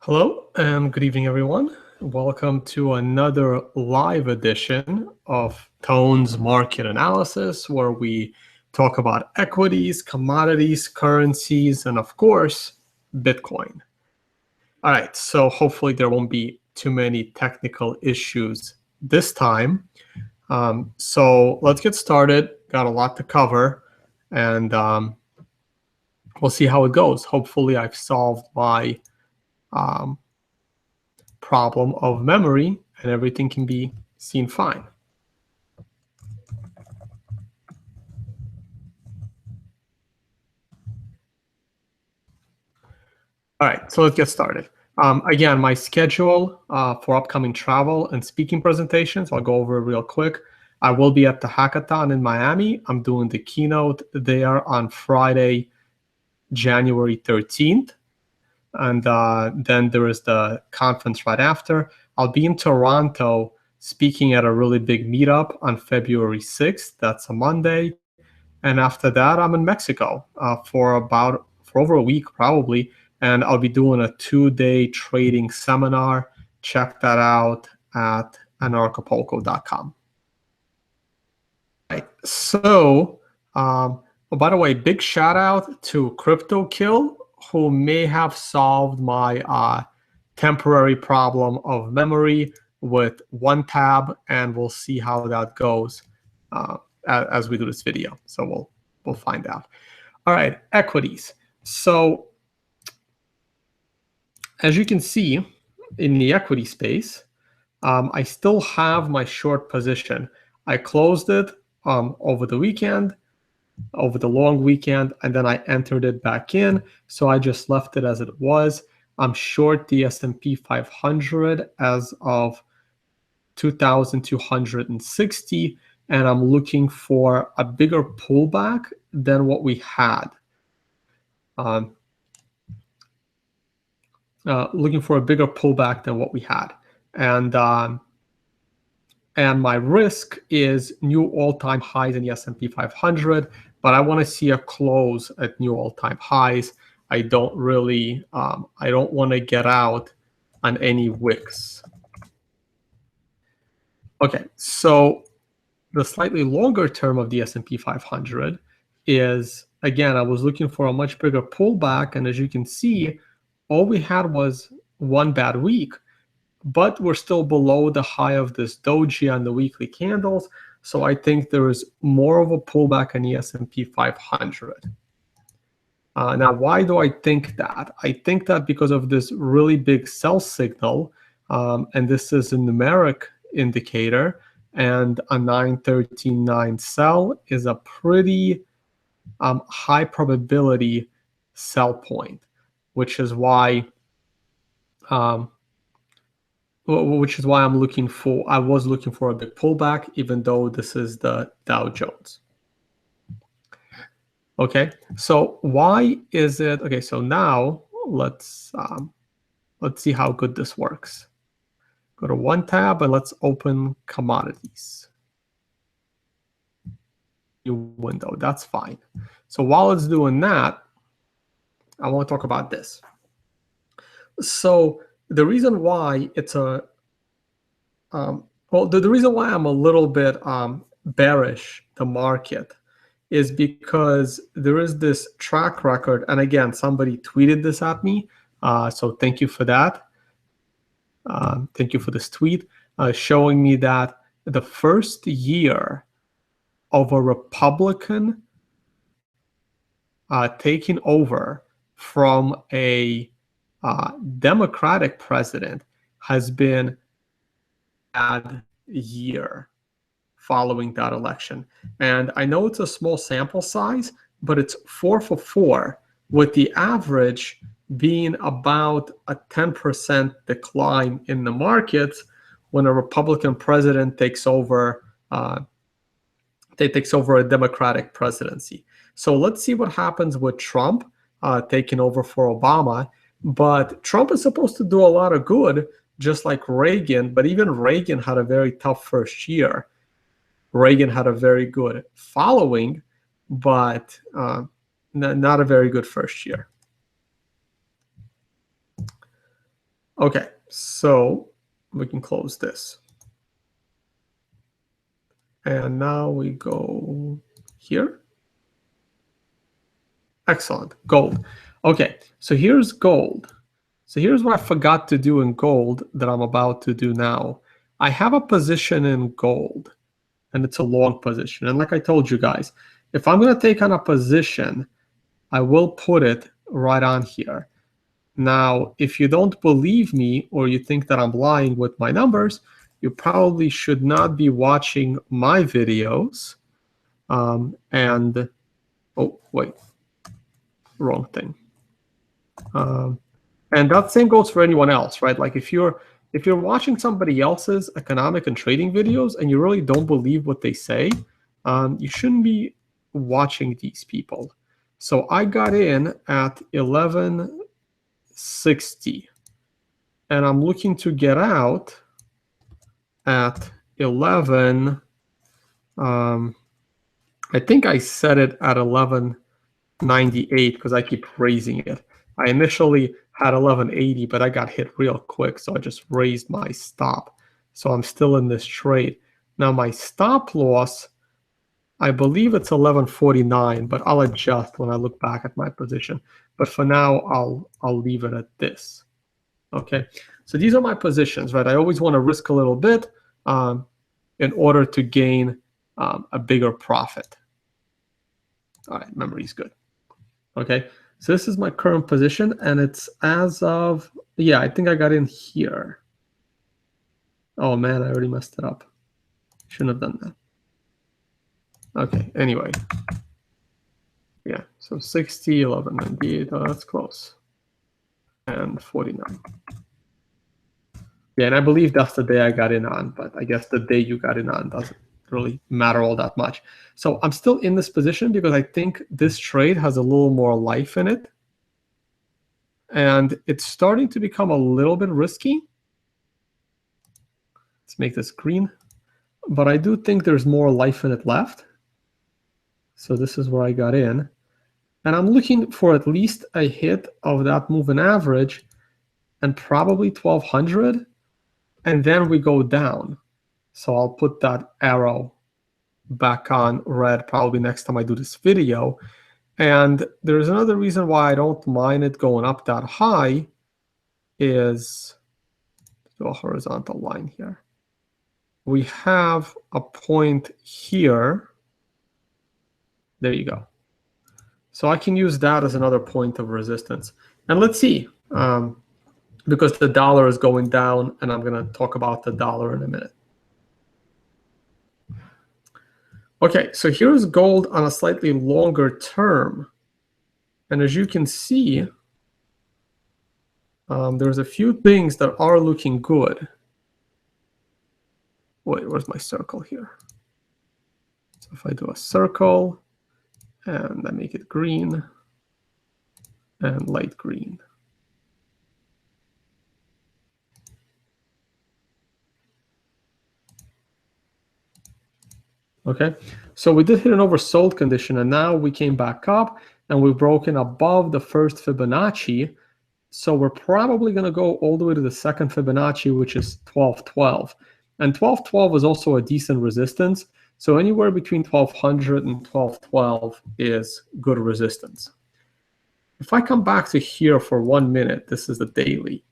Hello and good evening, everyone. Welcome to another live edition of Tone's Market Analysis, where we talk about equities, commodities, currencies, and of course, Bitcoin. All right, so hopefully there won't be too many technical issues this time. So let's get started. Got a lot to cover, and we'll see how it goes. Hopefully I've solved my problem of memory and everything can be seen fine. All right, so let's get started. Again, my schedule for upcoming travel and speaking presentations, I'll go over it real quick. I will be at the hackathon in Miami. I'm doing the keynote there on Friday, January 13th. And then there is the conference right after. I'll be in Toronto speaking at a really big meetup on February 6th. That's a Monday. And after that, I'm in Mexico for over a week probably. And I'll be doing a 2-day trading seminar. Check that out at anarchapulco.com. Right. So, by the way, big shout out to CryptoKill, who may have solved my temporary problem of memory with one tab, and we'll see how that goes as we do this video. So we'll find out. All right, equities. So as you can see in the equity space, I still have my short position. I closed it over the weekend, over the long weekend, and then I entered it back in. So I just left it as it was. I'm short the S&P 500 as of 2,260, and I'm looking for a bigger pullback than what we had. Looking for a bigger pullback than what we had. And my risk is new all-time highs in the S&P 500, but I want to see a close at new all-time highs. I don't really, I don't want to get out on any wicks. Okay, so the slightly longer term of the S&P 500 is, again, I was looking for a much bigger pullback, and as you can see, all we had was one bad week, but we're still below the high of this doji on the weekly candles. So I think there is more of a pullback in the S&P 500. Now, why do I think that? I think that because of this really big sell signal, and this is a numeric indicator, and a 913.9 sell is a pretty high probability sell point, which is why I was looking for a big pullback, even though this is the Dow Jones. Okay, so why is it? Okay, so now let's see how good this works. Go to one tab and let's open commodities. New window, that's fine. So while it's doing that, I want to talk about this. So the reason why it's a the reason why I'm a little bit bearish the market is because there is this track record, and again, somebody tweeted this at me, so thank you for that. Thank you for this tweet showing me that the first year of a Republican taking over from a Democratic president has been a bad year following that election. And I know it's a small sample size, but it's 4 for 4, with the average being about a 10% decline in the markets when a Republican president takes over a Democratic presidency. So let's see what happens with Trump taking over for Obama. But Trump is supposed to do a lot of good, just like Reagan, but even Reagan had a very tough first year. Reagan had a very good following, but not a very good first year. Okay, so we can close this. And now we go here. Excellent, gold. Okay, so here's gold. So here's what I forgot to do in gold that I'm about to do now. I have a position in gold, and it's a long position. And like I told you guys, if I'm going to take on a position, I will put it right on here. Now, if you don't believe me or you think that I'm lying with my numbers, you probably should not be watching my videos. Oh, wait, wrong thing. And that same goes for anyone else, right? Like if you're watching somebody else's economic and trading videos and you really don't believe what they say, you shouldn't be watching these people. So I got in at 1160, and I'm looking to get out at 11. I think I set it at 1198 because I keep raising it. I initially had 1180, but I got hit real quick, so I just raised my stop. So I'm still in this trade. Now my stop loss, I believe it's 1149, but I'll adjust when I look back at my position. But for now, I'll leave it at this. Okay, so these are my positions, right? I always want to risk a little bit in order to gain a bigger profit. All right, memory is good. Okay, so this is my current position, and it's as of, yeah, I think I got in here. Oh man, I already messed it up. Shouldn't have done that. Okay, anyway. Yeah, so 60, 1198, oh, that's close. And 49. Yeah, and I believe that's the day I got in on, but I guess the day you got in on doesn't really matter all that much. So I'm still in this position because I think this trade has a little more life in it. And it's starting to become a little bit risky. Let's make this green. But I do think there's more life in it left. So this is where I got in. And I'm looking for at least a hit of that moving average and probably 1200. And then we go down. So I'll put that arrow back on red probably next time I do this video. And there's another reason why I don't mind it going up that high is do a horizontal line here. We have a point here. There you go. So I can use that as another point of resistance. And let's see, because the dollar is going down, and I'm going to talk about the dollar in a minute. Okay, so here's gold on a slightly longer term. And as you can see, there's a few things that are looking good. Wait, where's my circle here? So if I do a circle, and I make it green and light green. Okay, so we did hit an oversold condition, and now we came back up, and we've broken above the first Fibonacci. So we're probably going to go all the way to the second Fibonacci, which is 1212. And 1212 is also a decent resistance. So anywhere between 1200 and 1212 is good resistance. If I come back to here for 1 minute, this is the daily.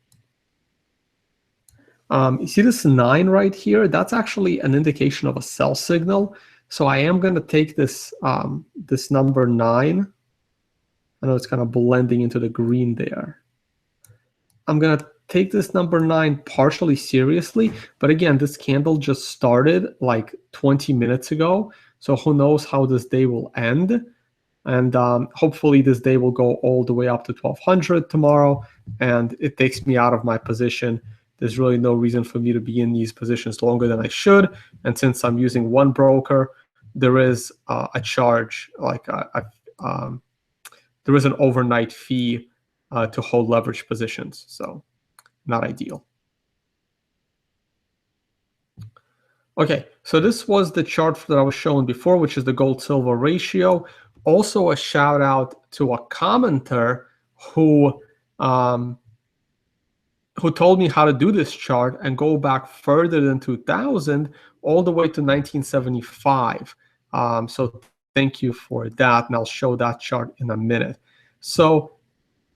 You see this 9 right here? That's actually an indication of a sell signal. So I am going to take this, this number 9. I know it's kind of blending into the green there. I'm going to take this number 9 partially seriously. But again, this candle just started like 20 minutes ago. So who knows how this day will end. And hopefully this day will go all the way up to 1200 tomorrow. And it takes me out of my position. There's really no reason for me to be in these positions longer than I should. And since I'm using one broker, there is a charge, like there is an overnight fee to hold leverage positions. So not ideal. Okay, so this was the chart that I was showing before, which is the gold-silver ratio. Also a shout out to a commenter who who told me how to do this chart and go back further than 2000, all the way to 1975. So thank you for that, and I'll show that chart in a minute. So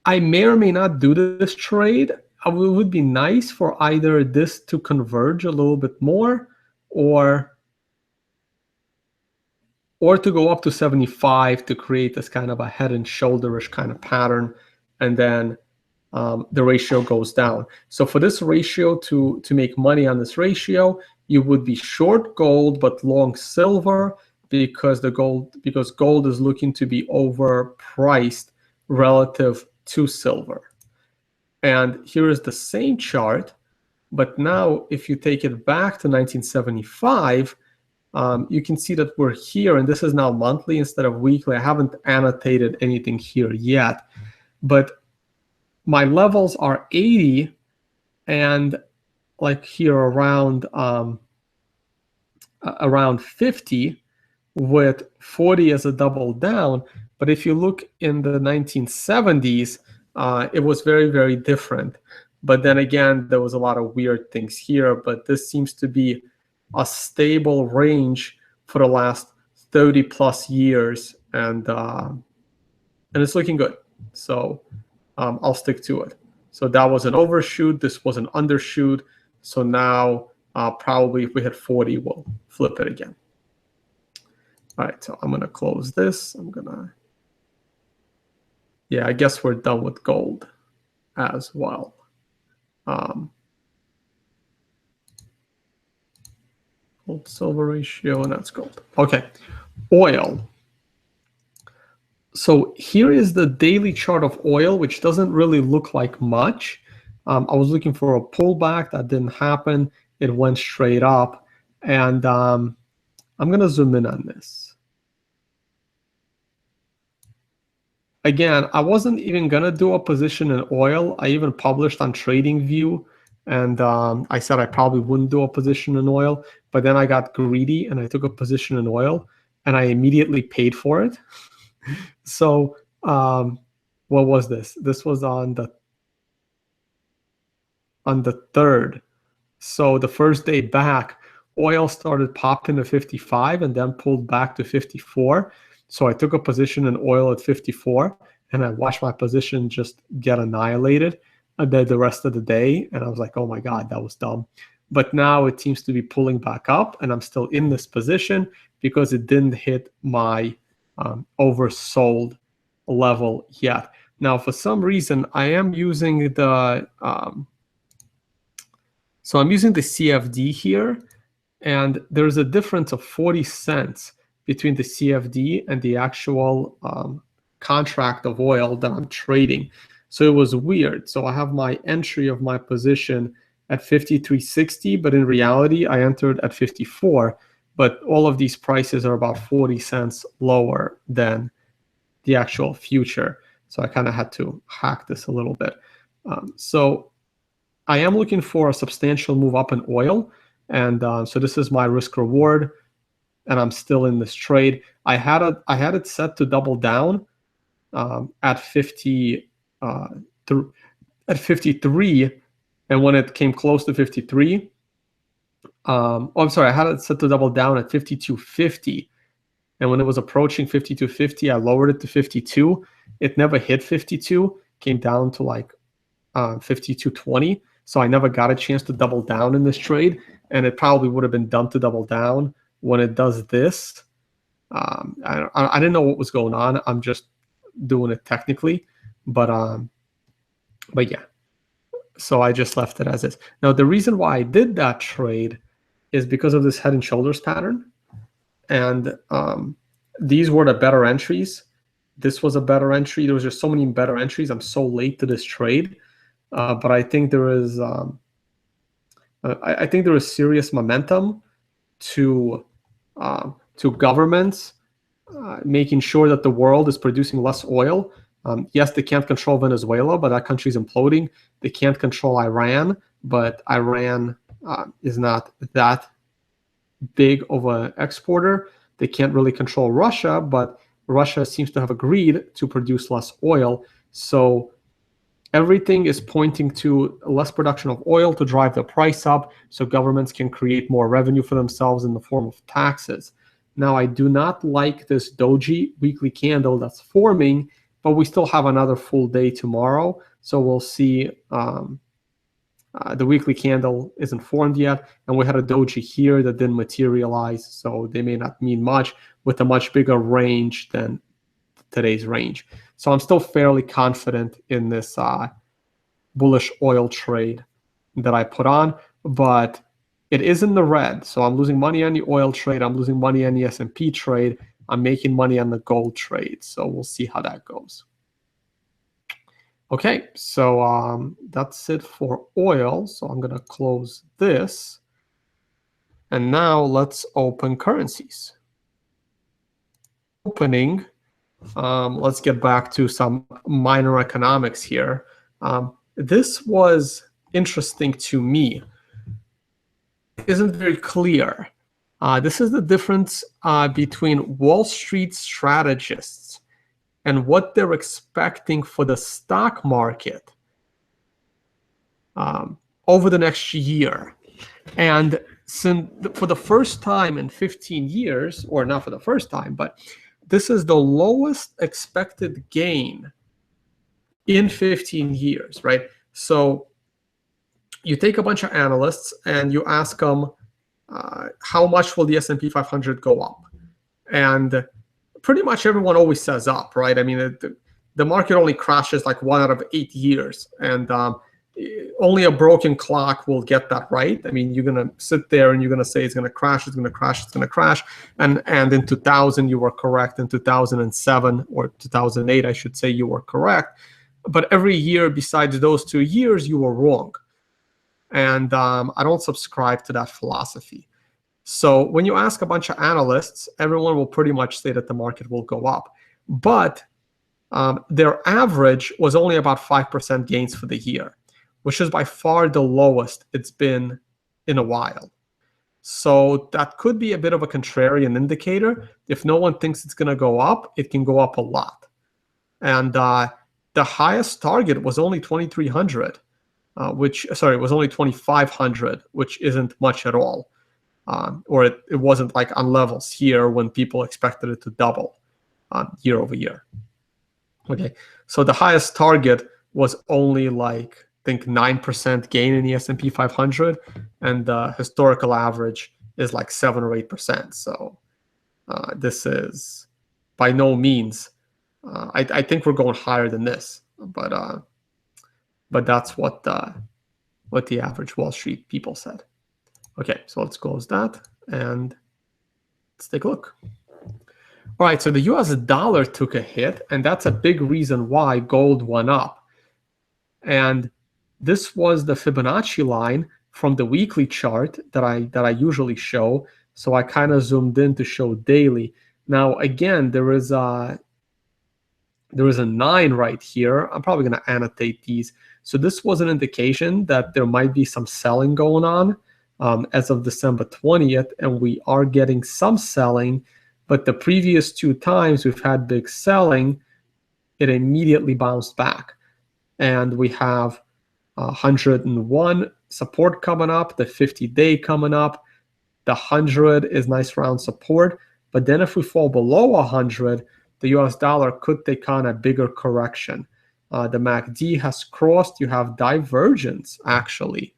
I may or may not do this trade. It would be nice for either this to converge a little bit more, or to go up to 75 to create this kind of a head and shoulderish kind of pattern, and then the ratio goes down. So for this ratio to make money on this ratio, you would be short gold but long silver, because gold is looking to be overpriced relative to silver. And here is the same chart, but now if you take it back to 1975, you can see that we're here, and this is now monthly instead of weekly. I haven't annotated anything here yet, but my levels are 80 and like here around 50, with 40 as a double down. But if you look in the 1970s, it was very, very different. But then again, there was a lot of weird things here, but this seems to be a stable range for the last 30 plus years, and it's looking good. So I'll stick to it. So that was an overshoot. This was an undershoot. So now probably if we hit 40, we'll flip it again. All right, so I'm going to close this. Yeah, I guess we're done with gold as well. Gold silver ratio, and that's gold. Okay, oil. So here is the daily chart of oil, which doesn't really look like much. I was looking for a pullback. That didn't happen. It went straight up. And I'm going to zoom in on this. Again, I wasn't even going to do a position in oil. I even published on TradingView, and I said I probably wouldn't do a position in oil. But then I got greedy, and I took a position in oil, and I immediately paid for it. So what was this? This was on the 3rd. So the first day back, oil started popping to 55 and then pulled back to 54. So I took a position in oil at 54, and I watched my position just get annihilated the rest of the day. And I was like, oh my God, that was dumb. But now it seems to be pulling back up, and I'm still in this position because it didn't hit my oversold level yet. Now, for some reason, I am using the so I'm using the CFD here, and there's a difference of 40 cents between the CFD and the actual contract of oil that I'm trading. So it was weird. So I have my entry of my position at 53.60, but in reality, I entered at 54. But all of these prices are about 40 cents lower than the actual future. So I kind of had to hack this a little bit. So I am looking for a substantial move up in oil. And so this is my risk reward, and I'm still in this trade. I had it set to double down at 53, and when it came close to 53, I'm sorry, I had it set to double down at 52.50, and when it was approaching 52.50, I lowered it to 52. It never hit 52, came down to like 52.20. So I never got a chance to double down in this trade, and it probably would have been dumb to double down when it does this. I didn't know what was going on. I'm just doing it technically, but yeah. So I just left it as is. Now the reason why I did that trade is because of this head and shoulders pattern, and these were the better entries. This was a better entry. There was just so many better entries. I'm so late to this trade. But I think there is, I think there is serious momentum to governments making sure that the world is producing less oil. Yes, they can't control Venezuela, but that country is imploding. They can't control Iran, but Iran is not that big of an exporter. They can't really control Russia, but Russia seems to have agreed to produce less oil. So everything is pointing to less production of oil to drive the price up so governments can create more revenue for themselves in the form of taxes. Now, I do not like this doji weekly candle that's forming, but we still have another full day tomorrow. So we'll see. The weekly candle isn't formed yet, and we had a doji here that didn't materialize, so they may not mean much with a much bigger range than today's range. So I'm still fairly confident in this bullish oil trade that I put on, but it is in the red. So I'm losing money on the oil trade. I'm losing money on the S&P trade. I'm making money on the gold trade. So we'll see how that goes. Okay, so that's it for oil. So I'm going to close this. And now let's open currencies. Opening, let's get back to some minor economics here. This was interesting to me. It isn't very clear. This is the difference between Wall Street strategists and what they're expecting for the stock market over the next year. And for the first time in 15 years, or not for the first time, but this is the lowest expected gain in 15 years, right? So you take a bunch of analysts and you ask them, how much will the S&P 500 go up? And pretty much everyone always says up, right? I mean, the market only crashes like 1 out of 8 years, and only a broken clock will get that right. I mean, you're going to sit there and you're going to say it's going to crash, it's going to crash, it's going to crash. And in 2000, you were correct. In 2007 or 2008, I should say, you were correct. But every year besides those 2 years, you were wrong. And I don't subscribe to that philosophy. So when you ask a bunch of analysts, everyone will pretty much say that the market will go up. But their average was only about 5% gains for the year, which is by far the lowest it's been in a while. So that could be a bit of a contrarian indicator. If no one thinks it's going to go up, it can go up a lot. And the highest target was only 2,300, it was only 2,500, which isn't much at all. Or it wasn't like on levels here when people expected it to double year over year. Okay, so the highest target was only like, I think 9% gain in the S&P 500, and the historical average is like 7 or 8%. So this is by no means. I think we're going higher than this, but that's what the average Wall Street people said. Okay, so let's close that and let's take a look. All right, so the US dollar took a hit, and that's a big reason why gold went up. And this was the Fibonacci line from the weekly chart that I usually show. So I kind of zoomed in to show daily. Now, again, there is a 9 right here. I'm probably going to annotate these. So this was an indication that there might be some selling going on as of December 20th, and we are getting some selling. But the previous 2 times we've had big selling, it immediately bounced back. And we have 101 support coming up, the 50-day coming up. The 100 is nice round support. But then if we fall below 100, the US dollar could take on a bigger correction. The MACD has crossed. You have divergence, actually.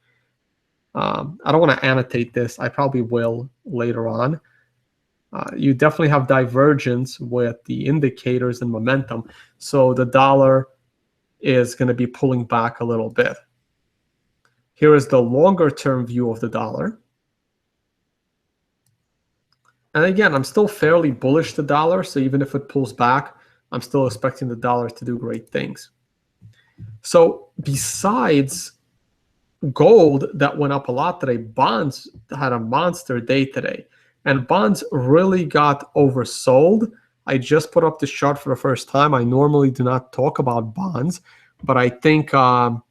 I don't want to annotate this. I probably will later on. You definitely have divergence with the indicators and momentum. So the dollar is going to be pulling back a little bit. Here is the longer term view of the dollar. And again, I'm still fairly bullish the dollar. So even if it pulls back, I'm still expecting the dollar to do great things. So besides gold that went up a lot today, bonds had a monster day today. And bonds really got oversold. I just put up this chart for the first time. I normally do not talk about bonds, but I think bonds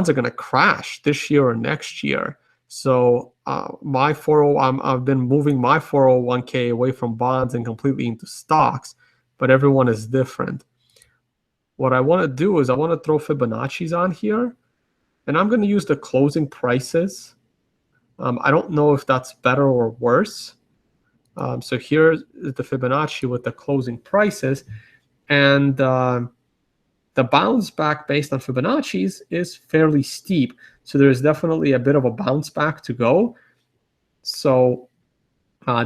are going to crash this year or next year. So I've been moving my 401k away from bonds and completely into stocks, but everyone is different. what I want to do is I want to throw Fibonacci's on here, and I'm going to use the closing prices. I don't know if that's better or worse. So here's the Fibonacci with the closing prices, and the bounce back based on Fibonacci's is fairly steep. So there's definitely a bit of a bounce back to go. So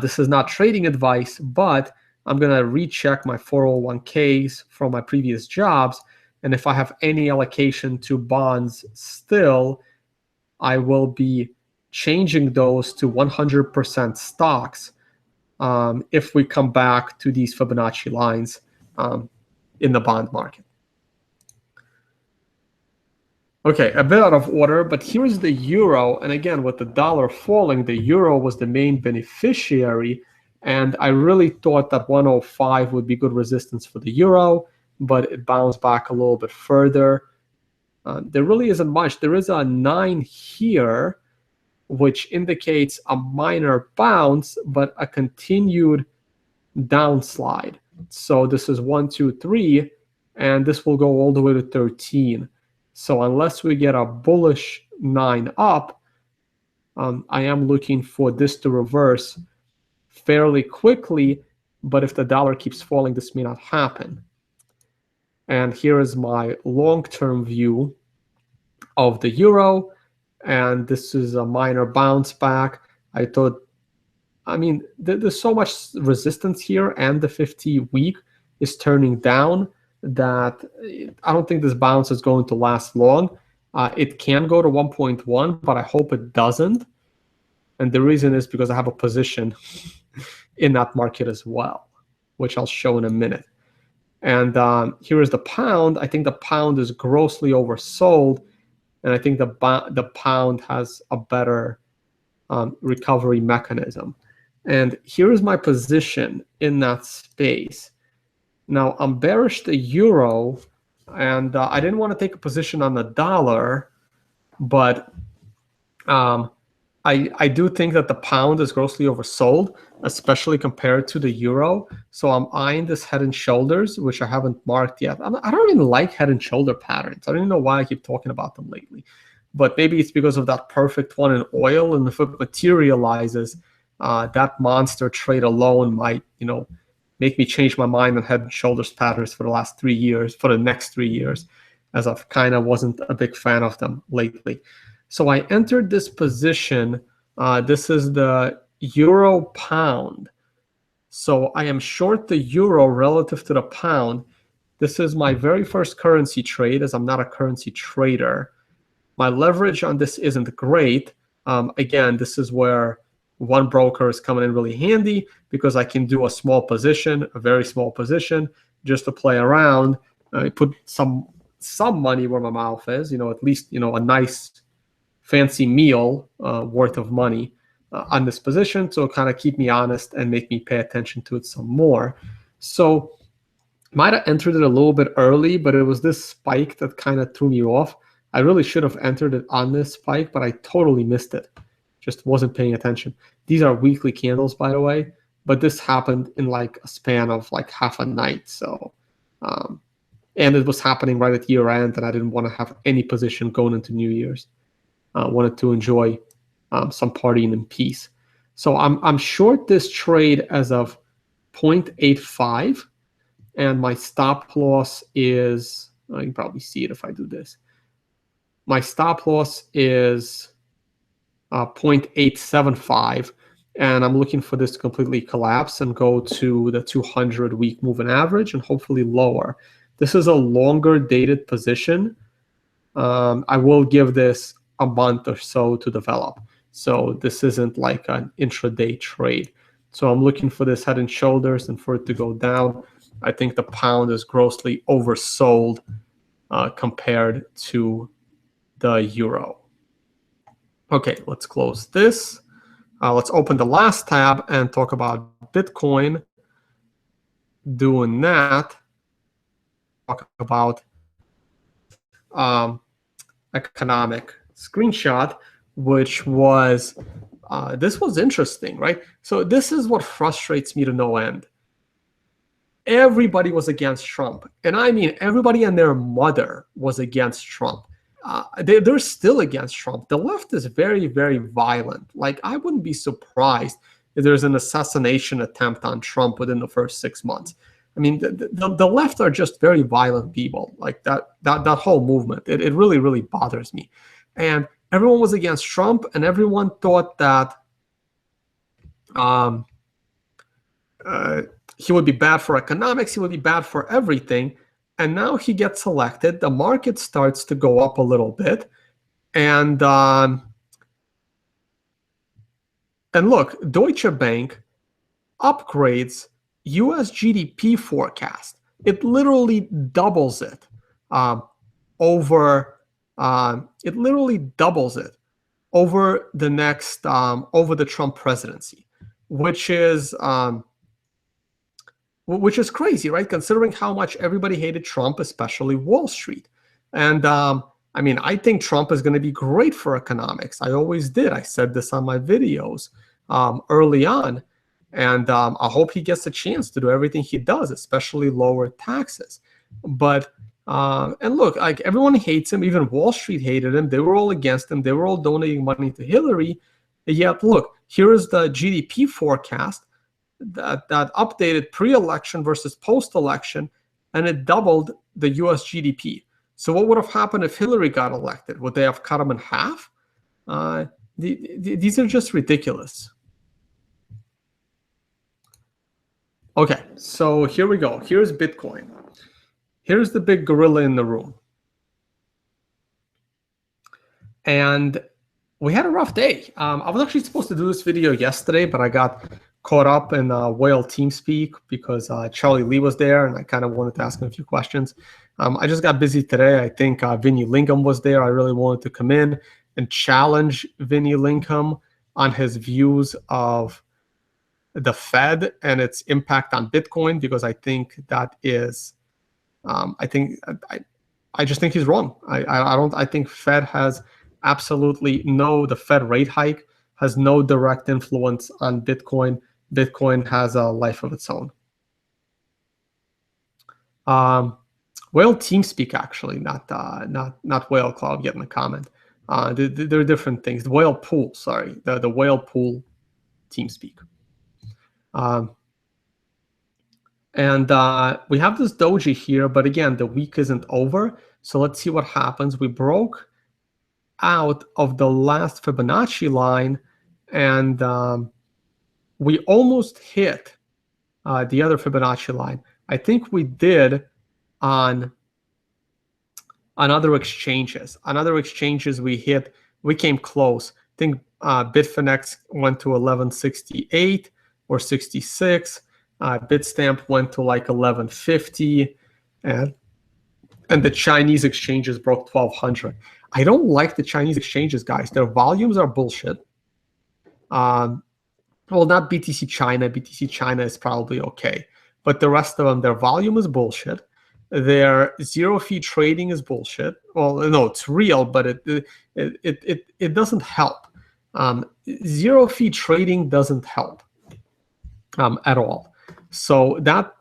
this is not trading advice, but I'm going to recheck my 401ks from my previous jobs. And if I have any allocation to bonds still, I will be changing those to 100% stocks if we come back to these Fibonacci lines in the bond market. Okay, a bit out of order, but here's the euro. And again, with the dollar falling, the euro was the main beneficiary. And I really thought that 105 would be good resistance for the euro, but it bounced back a little bit further. There really isn't much. There is a 9 here, which indicates a minor bounce, but a continued downslide. So this is 1, 2, 3, and this will go all the way to 13. So unless we get a bullish 9 up, I am looking for this to reverse fairly quickly, but if the dollar keeps falling, this may not happen. And here is my long-term view of the euro, and this is a minor bounce back. I mean, there's so much resistance here, and the 50-week is turning down that I don't think this bounce is going to last long. It can go to 1.1, but I hope it doesn't. And the reason is because I have a position in that market as well, which I'll show in a minute. And here is the pound. I think the pound is grossly oversold, and I think the pound has a better recovery mechanism. And here is my position in that space. Now, I'm bearish the euro, and I didn't want to take a position on the dollar, but I do think that the pound is grossly oversold, especially compared to the euro. So I'm eyeing this head and shoulders, which I haven't marked yet. I don't even like head and shoulder patterns. I don't even know why I keep talking about them lately. But maybe it's because of that perfect one in oil, and if it materializes, that monster trade alone might, make me change my mind on head and shoulders patterns for the last 3 years, for the next 3 years, as I've kind of wasn't a big fan of them lately. So I entered this position. This is the euro pound. So I am short the euro relative to the pound. This is my very first currency trade, as I'm not a currency trader. My leverage on this isn't great. Again, this is where one broker is coming in really handy, because I can do a small position, a very small position, just to play around. Put some money where my mouth is, at least, a nice fancy meal worth of money on this position, to kind of keep me honest and make me pay attention to it some more. So might have entered it a little bit early, but it was this spike that kind of threw me off. I really should have entered it on this spike, but I totally missed it. Just wasn't paying attention. These are weekly candles, by the way, but this happened in like a span of like half a night. So, and it was happening right at year end, and I didn't want to have any position going into New Year's. Wanted to enjoy some partying in peace. So I'm short this trade as of 0.85, and my stop loss is, you can probably see it if I do this. My stop loss is 0.875, and I'm looking for this to completely collapse and go to the 200-week moving average and hopefully lower. This is a longer dated position. I will give this a month or so to develop. So this isn't like an intraday trade. So I'm looking for this head and shoulders and for it to go down. I think the pound is grossly oversold compared to the euro. Okay, let's close this. Let's open the last tab and talk about Bitcoin. Doing that, talk about economic screenshot, which was, this was interesting, right? So this is what frustrates me to no end. everybody was against Trump. And I mean, everybody and their mother was against Trump. They're still against Trump. The left is very, very violent. Like, I wouldn't be surprised if there's an assassination attempt on Trump within the first 6 months. I mean, the left are just very violent people. Like that whole movement, it really, really bothers me. And everyone was against Trump, and everyone thought that he would be bad for economics, he would be bad for everything. And now he gets elected, the market starts to go up a little bit. And look, Deutsche Bank upgrades US GDP forecast. It literally doubles it over the next over the Trump presidency, which is crazy, right? Considering how much everybody hated Trump, especially Wall Street. And I mean, I think Trump is going to be great for economics. I always did. I said this on my videos early on. And I hope he gets a chance to do everything he does, especially lower taxes. But and look, like, everyone hates him. Even Wall Street hated him. They were all against him. They were all donating money to Hillary. Yet, look, here is the GDP forecast that updated pre-election versus post-election, and it doubled the US GDP. So what would have happened if Hillary got elected? Would they have cut him in half? These are just ridiculous. Okay, so here we go. Here's Bitcoin. Here's the big gorilla in the room. And we had a rough day. I was actually supposed to do this video yesterday, but I got caught up in Whale TeamSpeak because Charlie Lee was there, and I kind of wanted to ask him a few questions. I just got busy today. I think Vinny Lingham was there. I really wanted to come in and challenge Vinny Lingham on his views of the Fed and its impact on Bitcoin, because I think that is, I just think he's wrong. I think Fed has absolutely the Fed rate hike has no direct influence on Bitcoin. Bitcoin has a life of its own. Whale TeamSpeak, actually, not Whale Cloud, getting a comment. There are different things. The Whale Pool, sorry, the Whale Pool TeamSpeak. And we have this doji here, but again, the week isn't over. So let's see what happens. We broke out of the last Fibonacci line, and we almost hit the other Fibonacci line. I think we did on other exchanges. On other exchanges, we came close. I think Bitfinex went to 1168 or 66. Bitstamp went to like 1150, and the Chinese exchanges broke 1200. I don't like the Chinese exchanges, guys. Their volumes are bullshit. Well, not BTC China. BTC China is probably okay, but the rest of them, their volume is bullshit. Their zero fee trading is bullshit. Well, no, it's real, but it doesn't help. Zero fee trading doesn't help at all. So that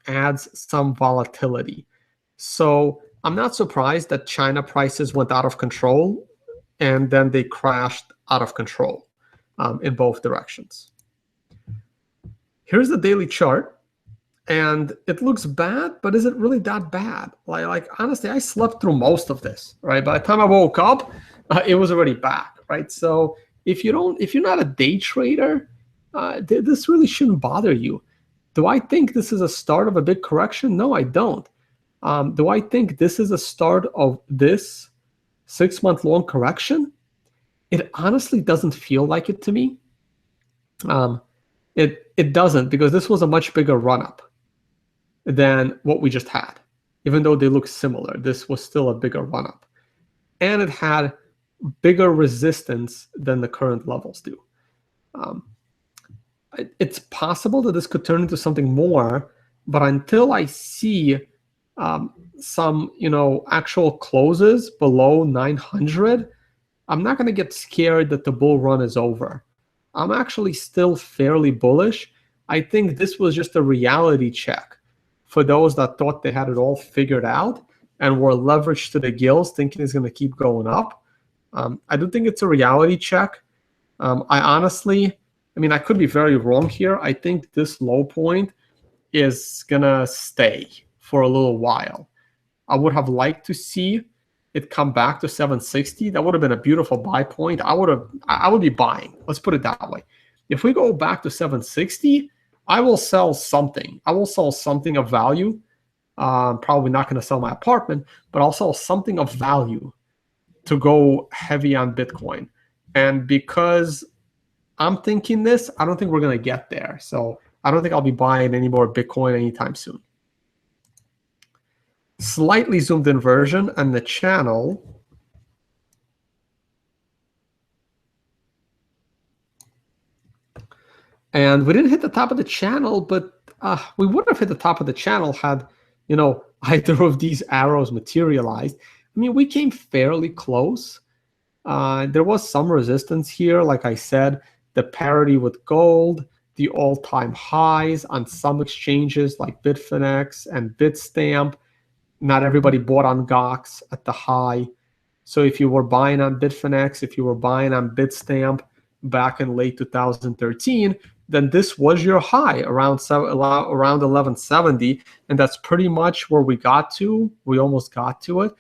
adds some volatility. So I'm not surprised that China prices went out of control, and then they crashed out of control in both directions. Here's the daily chart, and it looks bad, but is it really that bad? Like honestly, I slept through most of this, right? By the time I woke up, it was already back, right? So if you're not a day trader, this really shouldn't bother you. Do I think this is a start of a big correction? No, I don't. Do I think this is a start of this 6-month-long correction? It honestly doesn't feel like it to me. It doesn't, because this was a much bigger run-up than what we just had. Even though they look similar, this was still a bigger run-up. And it had bigger resistance than the current levels do. It's possible that this could turn into something more, but until I see some actual closes below 900, I'm not going to get scared that the bull run is over. I'm actually still fairly bullish. I think this was just a reality check for those that thought they had it all figured out and were leveraged to the gills thinking it's going to keep going up. I do think it's a reality check. I honestly, I mean, I could be very wrong here. I think this low point is going to stay for a little while. I would have liked to see it come back to 760. That would have been a beautiful buy point. I would be buying. Let's put it that way. If we go back to 760, I will sell something. I will sell something of value. Probably not going to sell my apartment, but I'll sell something of value to go heavy on Bitcoin. And because I'm thinking this, I don't think we're going to get there. So I don't think I'll be buying any more Bitcoin anytime soon. Slightly zoomed in version on the channel. And we didn't hit the top of the channel, but we would have hit the top of the channel had, you know, either of these arrows materialized. I mean, we came fairly close. There was some resistance here. Like I said, the parity with gold, the all-time highs on some exchanges like Bitfinex and Bitstamp. Not everybody bought on Gox at the high. So if you were buying on Bitfinex, if you were buying on Bitstamp back in late 2013, then this was your high around 1170, and that's pretty much where we got to. We almost got to it.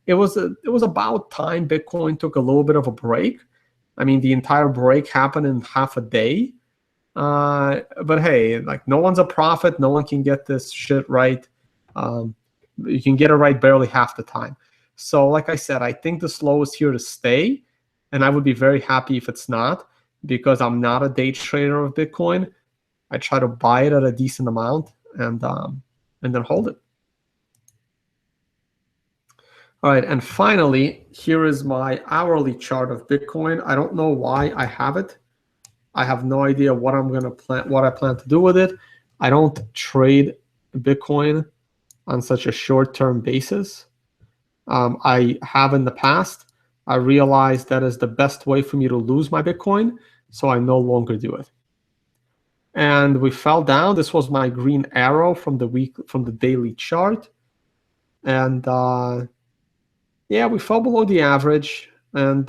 It was about time Bitcoin took a little bit of a break. I mean, the entire break happened in half a day. But hey, like, no one's a prophet. No one can get this shit right. You can get it right barely half the time. So like I said, I think the slow is here to stay, and I would be very happy if it's not, because I'm not a day trader of Bitcoin. I try to buy it at a decent amount and then hold it. All right, and finally, here is my hourly chart of Bitcoin. I don't know why I have it. I have no idea what I plan to do with it. I don't trade Bitcoin on such a short-term basis. I have in the past. I realized that is the best way for me to lose my Bitcoin, so I no longer do it. And we fell down. This was my green arrow from the daily chart, and yeah, we fell below the average. And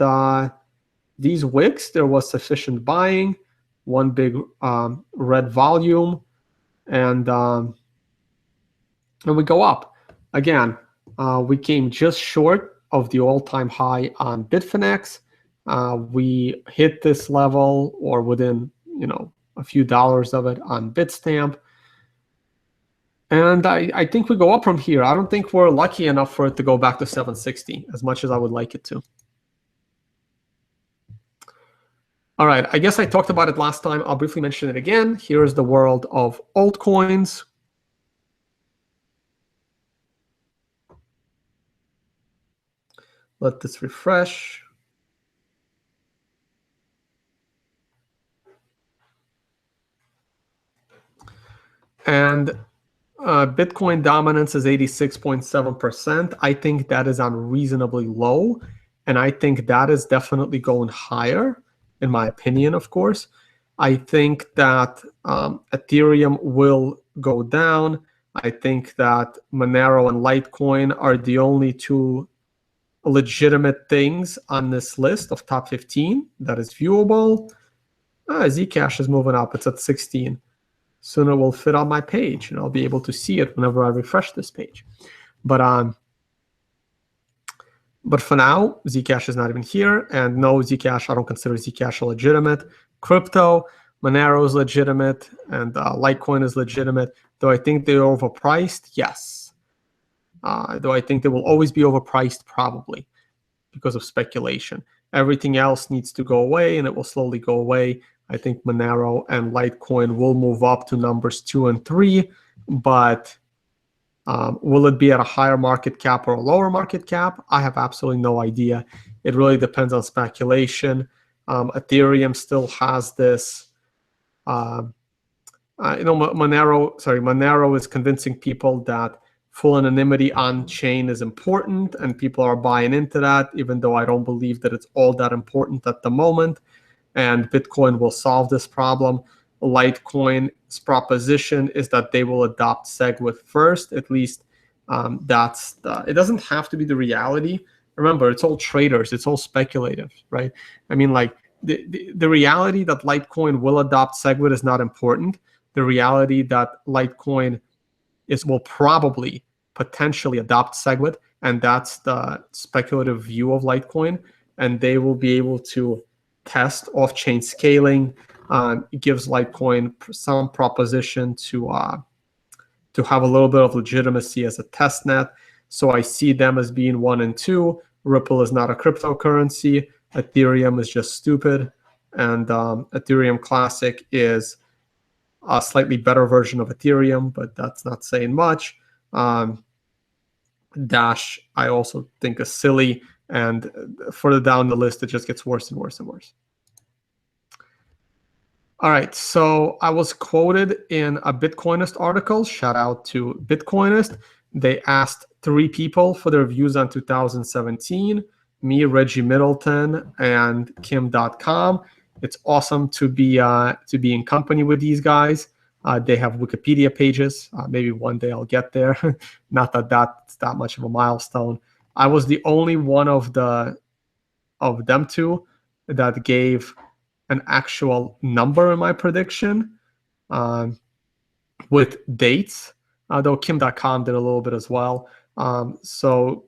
these wicks, there was sufficient buying, one big red volume, and we go up again. We came just short of the all-time high on Bitfinex. We hit this level or within, you know, a few dollars of it on Bitstamp. And I think we go up from here. I don't think we're lucky enough for it to go back to 760 as much as I would like it to. All right, I guess I talked about it last time. I'll briefly mention it again. Here is the world of altcoins. Let this refresh. And Bitcoin dominance is 86.7%. I think that is unreasonably low. And I think that is definitely going higher, in my opinion, of course. I think that Ethereum will go down. I think that Monero and Litecoin are the only two legitimate things on this list of top 15 that is viewable. Zcash is moving up. It's at 16. Soon it will fit on my page, and I'll be able to see it whenever I refresh this page. But for now, Zcash is not even here. And no, Zcash, I don't consider Zcash a legitimate crypto. Monero is legitimate, and Litecoin is legitimate. Do I think they're overpriced? Yes. Do I think they will always be overpriced? Probably, because of speculation. Everything else needs to go away, and it will slowly go away. I think Monero and Litecoin will move up to numbers 2 and 3, but will it be at a higher market cap or a lower market cap? I have absolutely no idea. It really depends on speculation. Ethereum still has this, Monero is convincing people that full anonymity on chain is important, and people are buying into that, even though I don't believe that it's all that important at the moment. And Bitcoin will solve this problem. Litecoin's proposition is that they will adopt SegWit first. At least it doesn't have to be the reality. Remember, it's all traders. It's all speculative, right? I mean, like the reality that Litecoin will adopt SegWit is not important. The reality that Litecoin will probably potentially adopt SegWit, and that's the speculative view of Litecoin, and they will be able to test off-chain scaling. It gives Litecoin some proposition to have a little bit of legitimacy as a test net. So I see them as being 1 and 2. Ripple is not a cryptocurrency. Ethereum is just stupid. And Ethereum Classic is a slightly better version of Ethereum, but that's not saying much. Dash, I also think, is silly. And further down the list, it just gets worse and worse and worse. All right, so I was quoted in a Bitcoinist article. Shout out to Bitcoinist. They asked 3 people for their views on 2017, me, Reggie Middleton, and Kim.com. It's awesome to be in company with these guys. They have Wikipedia pages. Maybe one day I'll get there. Not that that's that much of a milestone. I was the only one of them 2 that gave an actual number in my prediction with dates, though Kim.com did a little bit as well. So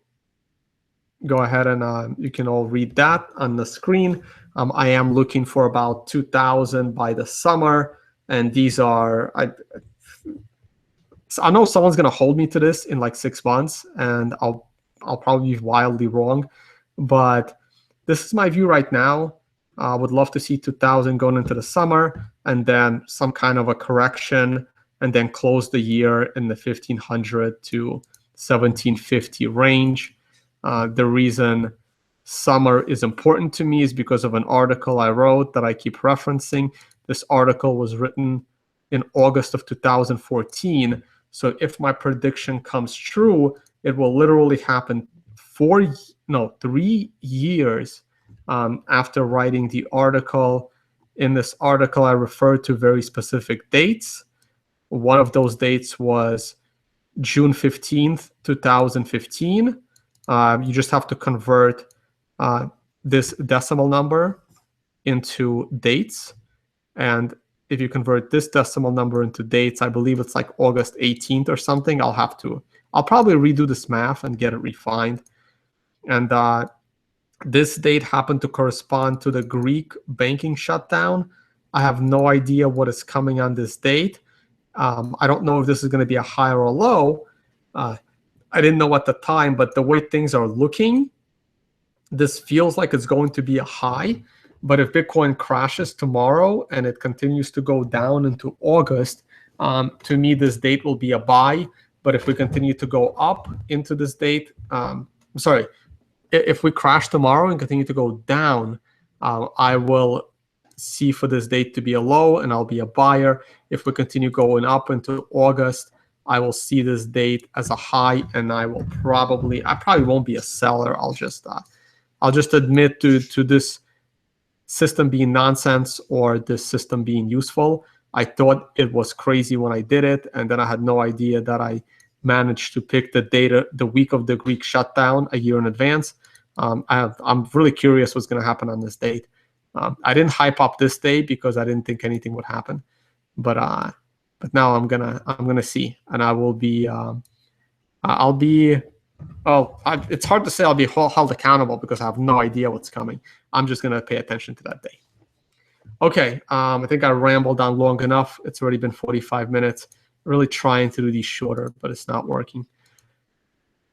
go ahead and you can all read that on the screen. I am looking for about 2,000 by the summer, and these are, I know someone's going to hold me to this in like 6 months, and I'll probably be wildly wrong, but this is my view right now. I would love to see 2,000 going into the summer, and then some kind of a correction, and then close the year in the 1,500 to 1,750 range. The reason summer is important to me is because of an article I wrote that I keep referencing. This article was written in August of 2014. So if my prediction comes true, it will literally happen 3 years after writing the article. In this article, I referred to very specific dates. One of those dates was June 15th, 2015. You just have to convert this decimal number into dates. And if you convert this decimal number into dates, I believe it's like August 18th or something. I'll probably redo this math and get it refined. And this date happened to correspond to the Greek banking shutdown. I have no idea what is coming on this date. I don't know if this is going to be a high or a low. I didn't know at the time, but the way things are looking, this feels like it's going to be a high. But if Bitcoin crashes tomorrow and it continues to go down into August, to me, this date will be a buy. But if we continue to go up into this date, if we crash tomorrow and continue to go down, I will see for this date to be a low, and I'll be a buyer. If we continue going up into August, I will see this date as a high, and I probably won't be a seller. I'll just admit to this system being nonsense or this system being useful. I thought it was crazy when I did it, and then I had no idea that I managed to pick the data the week of the Greek shutdown a year in advance. I'm really curious what's going to happen on this date. I didn't hype up this day because I didn't think anything would happen, but now I'm gonna see, and I will be it's hard to say I'll be held accountable because I have no idea what's coming. I'm just gonna pay attention to that day. Okay, I think I rambled on long enough. It's already been 45 minutes. I'm really trying to do these shorter, but it's not working.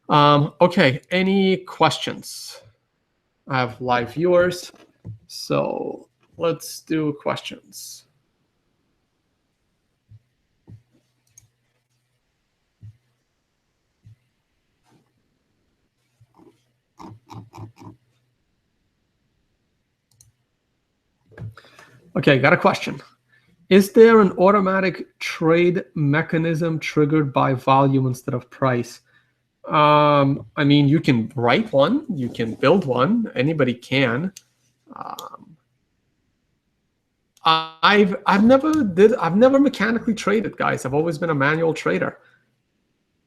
Okay, any questions? I have live viewers, so let's do questions. Okay, got a question. Is there an automatic trade mechanism triggered by volume instead of price? I mean, you can write one, you can build one, anybody can. I've never mechanically traded, guys. I've always been a manual trader.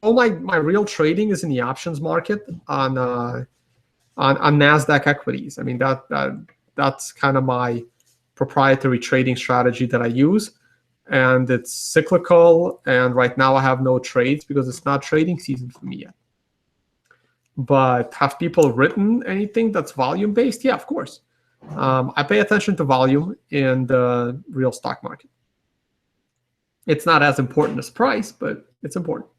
All my real trading is in the options market on NASDAQ equities. I mean, that's kind of my proprietary trading strategy that I use. And it's cyclical. And right now I have no trades because it's not trading season for me yet. But have people written anything that's volume based? Yeah, of course. I pay attention to volume in the real stock market. It's not as important as price, but it's important.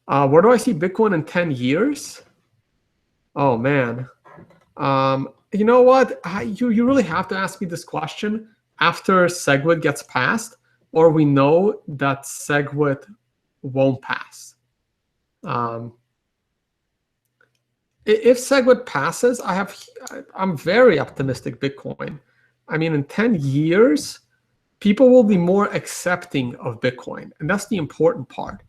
Where do I see Bitcoin in 10 years? Oh, man. You know what? You really have to ask me this question after SegWit gets passed, or we know that SegWit won't pass. If SegWit passes, I'm very optimistic Bitcoin. I mean, in 10 years, people will be more accepting of Bitcoin, and that's the important part.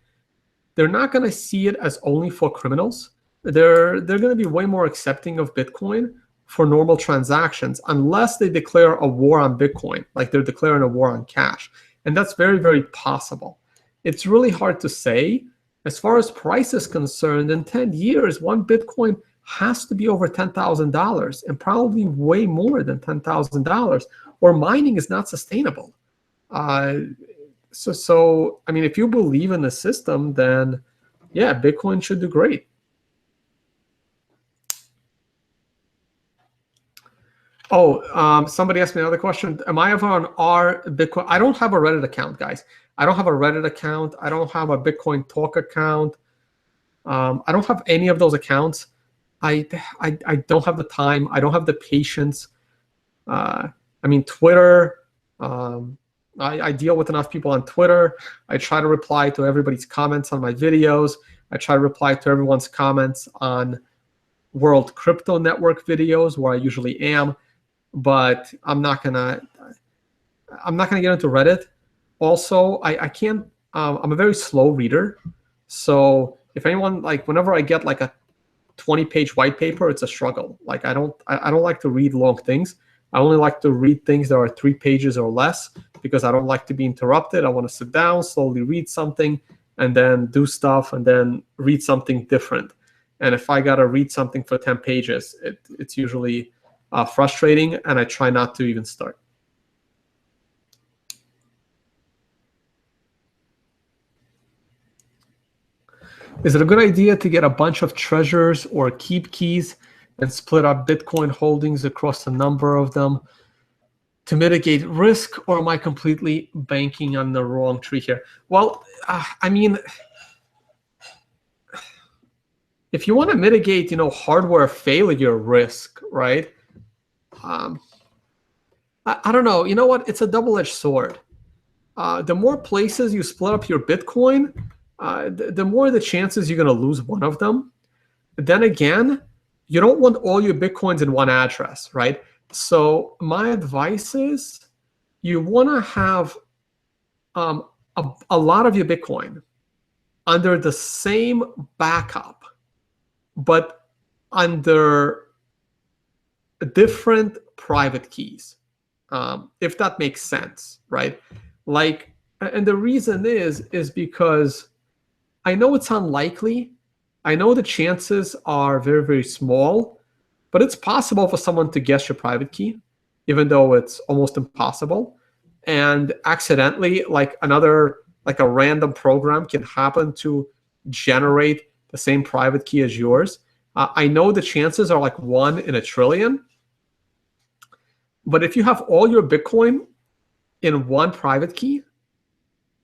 They're not going to see it as only for criminals. They're going to be way more accepting of Bitcoin for normal transactions, unless they declare a war on Bitcoin, like they're declaring a war on cash. And that's very, very possible. It's really hard to say. As far as price is concerned, in 10 years, one Bitcoin has to be over $10,000 and probably way more than $10,000, or mining is not sustainable. So I mean, if you believe in the system, then yeah, Bitcoin should do great. Oh, somebody asked me another question. Am I ever on our Bitcoin? I don't have a Reddit account, guys. I don't have a Reddit account. I don't have a Bitcoin Talk account. I don't have any of those accounts. I don't have the time. I don't have the patience. I mean, Twitter. I deal with enough people on Twitter. I try to reply to everybody's comments on my videos. I try to reply to everyone's comments on World Crypto Network videos, where I usually am. But I'm not gonna get into Reddit. Also, I can't. I'm a very slow reader, so if anyone, like, whenever I get like a 20-page white paper, it's a struggle. Like I don't like to read long things. I only like to read things that are 3 pages or less, because I don't like to be interrupted. I want to sit down, slowly read something, and then do stuff, and then read something different. And if I gotta read something for 10 pages, it's usually frustrating, and I try not to even start. Is it a good idea to get a bunch of treasures or keep keys and split up Bitcoin holdings across a number of them to mitigate risk, or am I completely banking on the wrong tree here? Well, I mean, if you want to mitigate, hardware failure risk, right? I don't know. You know what? It's a double-edged sword. The more places you split up your Bitcoin, the more the chances you're going to lose one of them. Then again, you don't want all your Bitcoins in one address, right? So my advice is you want to have a lot of your Bitcoin under the same backup, but under different private keys, if that makes sense, right? Like, and the reason is because I know it's unlikely. I know the chances are very, very small, but it's possible for someone to guess your private key, even though it's almost impossible. And accidentally, like a random program can happen to generate the same private key as yours. I know the chances are like 1 in a trillion. But if you have all your Bitcoin in one private key,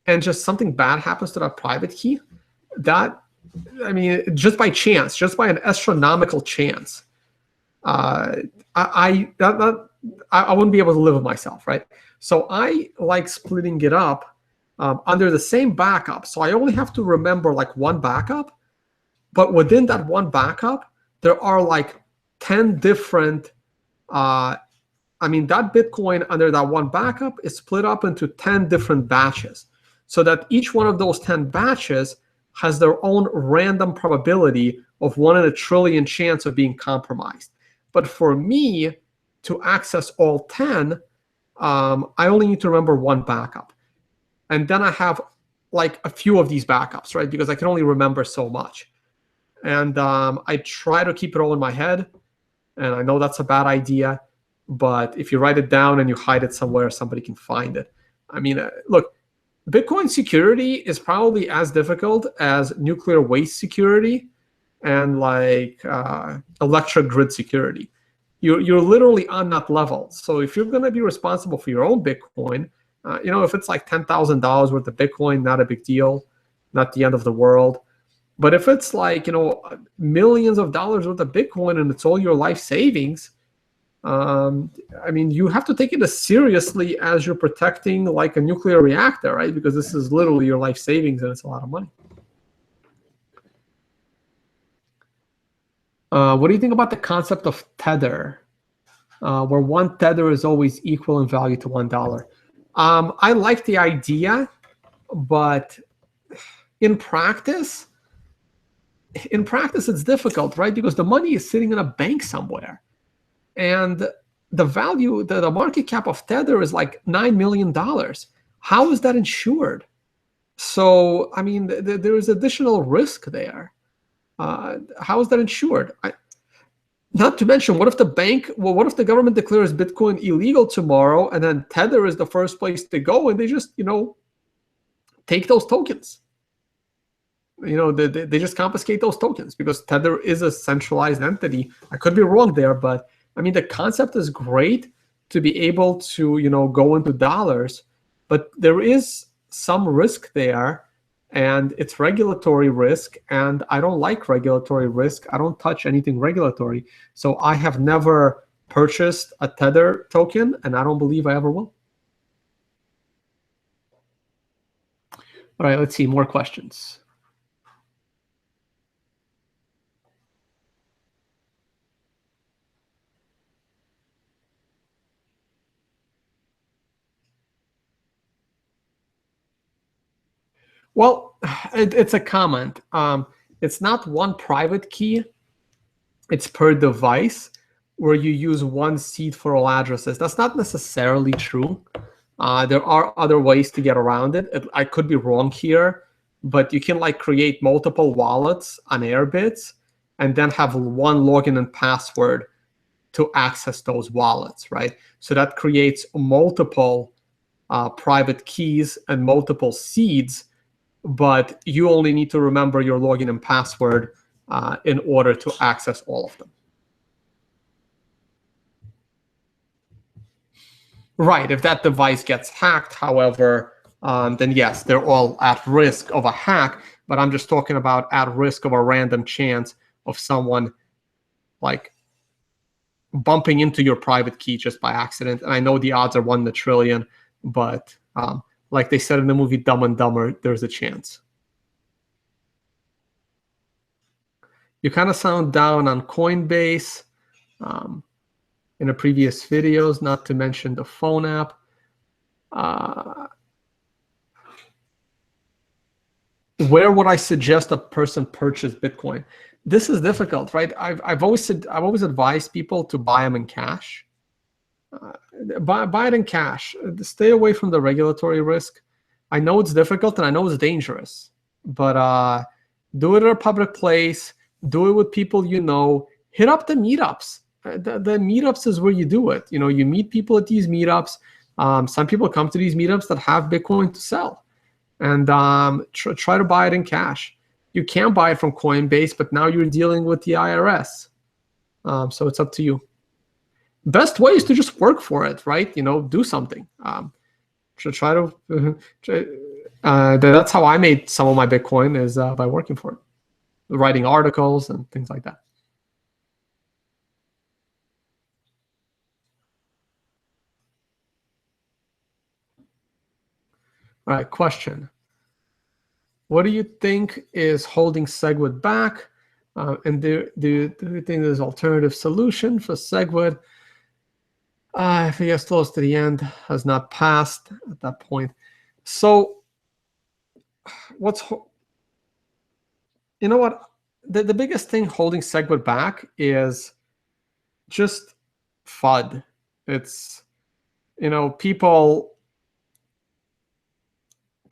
and just something bad happens to that private key, just by chance, just by an astronomical chance, I wouldn't be able to live with myself, right? So I like splitting it up under the same backup. So I only have to remember like one backup, but within that one backup, there are like 10 different, that Bitcoin under that one backup is split up into 10 different batches, so that each one of those 10 batches has their own random probability of 1 in a trillion chance of being compromised. But for me to access all 10, I only need to remember one backup. And then I have like a few of these backups, right? Because I can only remember so much. And I try to keep it all in my head. And I know that's a bad idea, but if you write it down and you hide it somewhere, somebody can find it. I mean, look, Bitcoin security is probably as difficult as nuclear waste security and like electric grid security. You're literally on that level. So if you're going to be responsible for your own Bitcoin, if it's like $10,000 worth of Bitcoin, not a big deal, not the end of the world. But if it's like, millions of dollars worth of Bitcoin and it's all your life savings, I mean, you have to take it as seriously as you're protecting like a nuclear reactor, right? Because this is literally your life savings and it's a lot of money. What do you think about the concept of tether, where one tether is always equal in value to $1? I like the idea, but in practice, it's difficult, right? Because the money is sitting in a bank somewhere. And the value, the market cap of Tether is like $9 million. How is that insured? So, I mean, there is additional risk there. How is that insured? Not to mention, what if the government declares Bitcoin illegal tomorrow and then Tether is the first place to go and they just, take those tokens? They just confiscate those tokens because Tether is a centralized entity. I could be wrong there, but I mean, the concept is great to be able to, go into dollars, but there is some risk there, and it's regulatory risk, and I don't like regulatory risk. I don't touch anything regulatory. So I have never purchased a Tether token, and I don't believe I ever will. All right, let's see, more questions. Well, it's a comment. It's not one private key. It's per device, where you use one seed for all addresses. That's not necessarily true. There are other ways to get around it. I could be wrong here, but you can like create multiple wallets on Airbits and then have one login and password to access those wallets, right? So that creates multiple private keys and multiple seeds, but you only need to remember your login and password in order to access all of them. Right, if that device gets hacked, however, then yes, they're all at risk of a hack, but I'm just talking about at risk of a random chance of someone like bumping into your private key just by accident. And I know the odds are 1 in a trillion, but like they said in the movie Dumb and Dumber, there's a chance. You kind of sound down on Coinbase in the previous videos, not to mention the phone app. Where would I suggest a person purchase Bitcoin? This is difficult, right? I've always advised people to buy them in cash. Buy it in cash. Stay away from the regulatory risk. I know it's difficult and I know it's dangerous, but do it at a public place. Do it with people you know. Hit up the meetups. The meetups is where you do it. You meet people at these meetups. Some people come to these meetups that have Bitcoin to sell, and try to buy it in cash. You can buy it from Coinbase, but now you're dealing with the IRS. So it's up to you. Best way is to just work for it, right? Do something. Try to. That's how I made some of my Bitcoin, is by working for it, writing articles and things like that. All right, question. What do you think is holding SegWit back? And do you think there's an alternative solution for SegWit? If it gets close to the end, has not passed at that point. So you know what? the biggest thing holding SegWit back is just FUD. It's, you know, people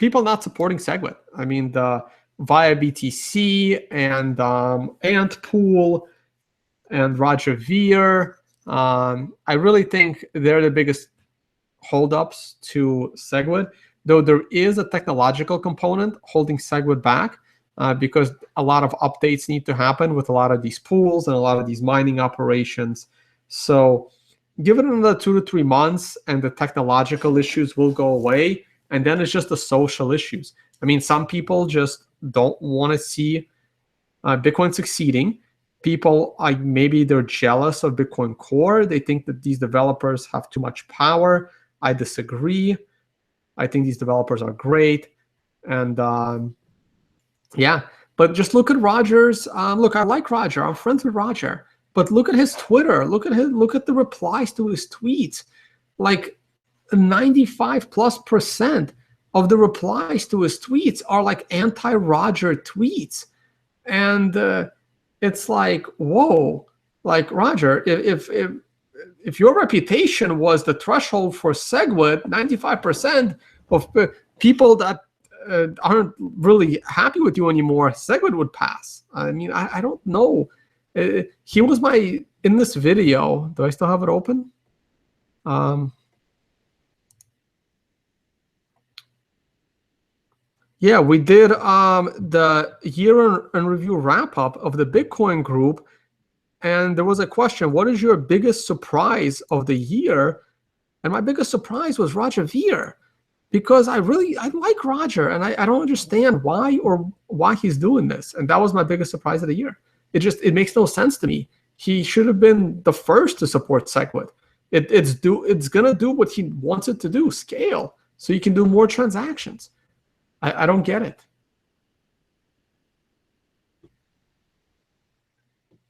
not supporting SegWit. I mean, the via BTC and Antpool and Roger Ver, I really think they're the biggest holdups to SegWit, though there is a technological component holding SegWit back, because a lot of updates need to happen with a lot of these pools and a lot of these mining operations. So give it another 2 to 3 months and the technological issues will go away. And then it's just the social issues. I mean, some people just don't want to see Bitcoin succeeding. People, maybe they're jealous of Bitcoin Core. They think that these developers have too much power. I disagree. I think these developers are great. And yeah, but just look at Roger's. Look, I like Roger. I'm friends with Roger. But look at his Twitter. Look at the replies to his tweets. Like 95+% of the replies to his tweets are like anti-Roger tweets. And it's like, whoa, like Roger, if your reputation was the threshold for SegWit, 95% of people that aren't really happy with you anymore, SegWit would pass. I mean, I don't know. He was in this video. Do I still have it open? Yeah, we did the year in review wrap up of the Bitcoin group. And there was a question, what is your biggest surprise of the year? And my biggest surprise was Roger Ver, because I like Roger, and I don't understand why he's doing this. And that was my biggest surprise of the year. It makes no sense to me. He should have been the first to support SegWit. It's gonna do what he wants it to do, scale, so you can do more transactions. I don't get it.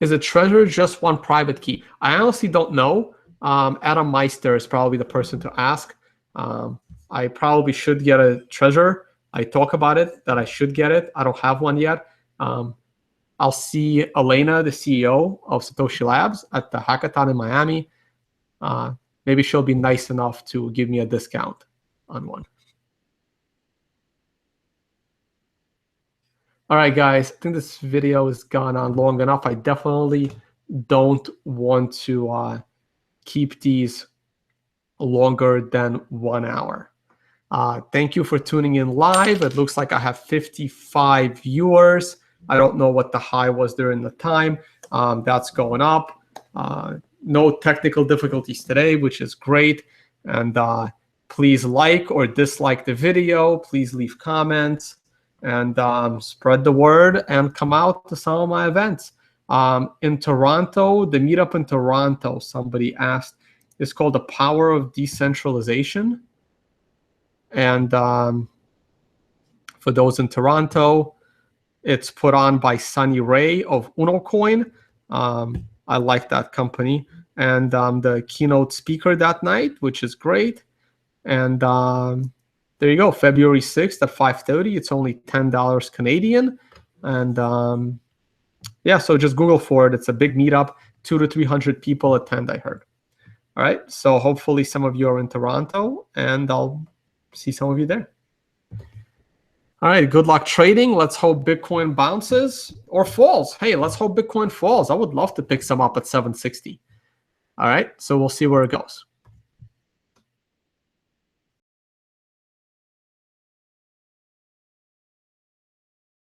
Is a treasure just one private key? I honestly don't know. Adam Meister is probably the person to ask. I probably should get a treasure. I talk about it, that I should get it. I don't have one yet. I'll see Elena, the CEO of Satoshi Labs, at the hackathon in Miami. Maybe she'll be nice enough to give me a discount on one. All right, guys, I think this video has gone on long enough. I definitely don't want to keep these longer than 1 hour. Thank you for tuning in live. It looks like I have 55 viewers. I don't know what the high was during the time. That's going up. No technical difficulties today, which is great. And please like or dislike the video. Please leave comments. And spread the word and come out to some of my events. In Toronto, the meetup in Toronto, somebody asked, is called The Power of Decentralization. And for those in Toronto, it's put on by Sunny Ray of UnoCoin. I like that company. And the keynote speaker that night, which is great. And there you go, February 6th at 5:30. It's only $10 Canadian. And yeah, so just Google for it. It's a big meetup. 200 to 300 people attend, I heard. All right, so hopefully some of you are in Toronto, and I'll see some of you there. All right, good luck trading. Let's hope Bitcoin bounces or falls. Hey, let's hope Bitcoin falls. I would love to pick some up at 760. All right, so we'll see where it goes.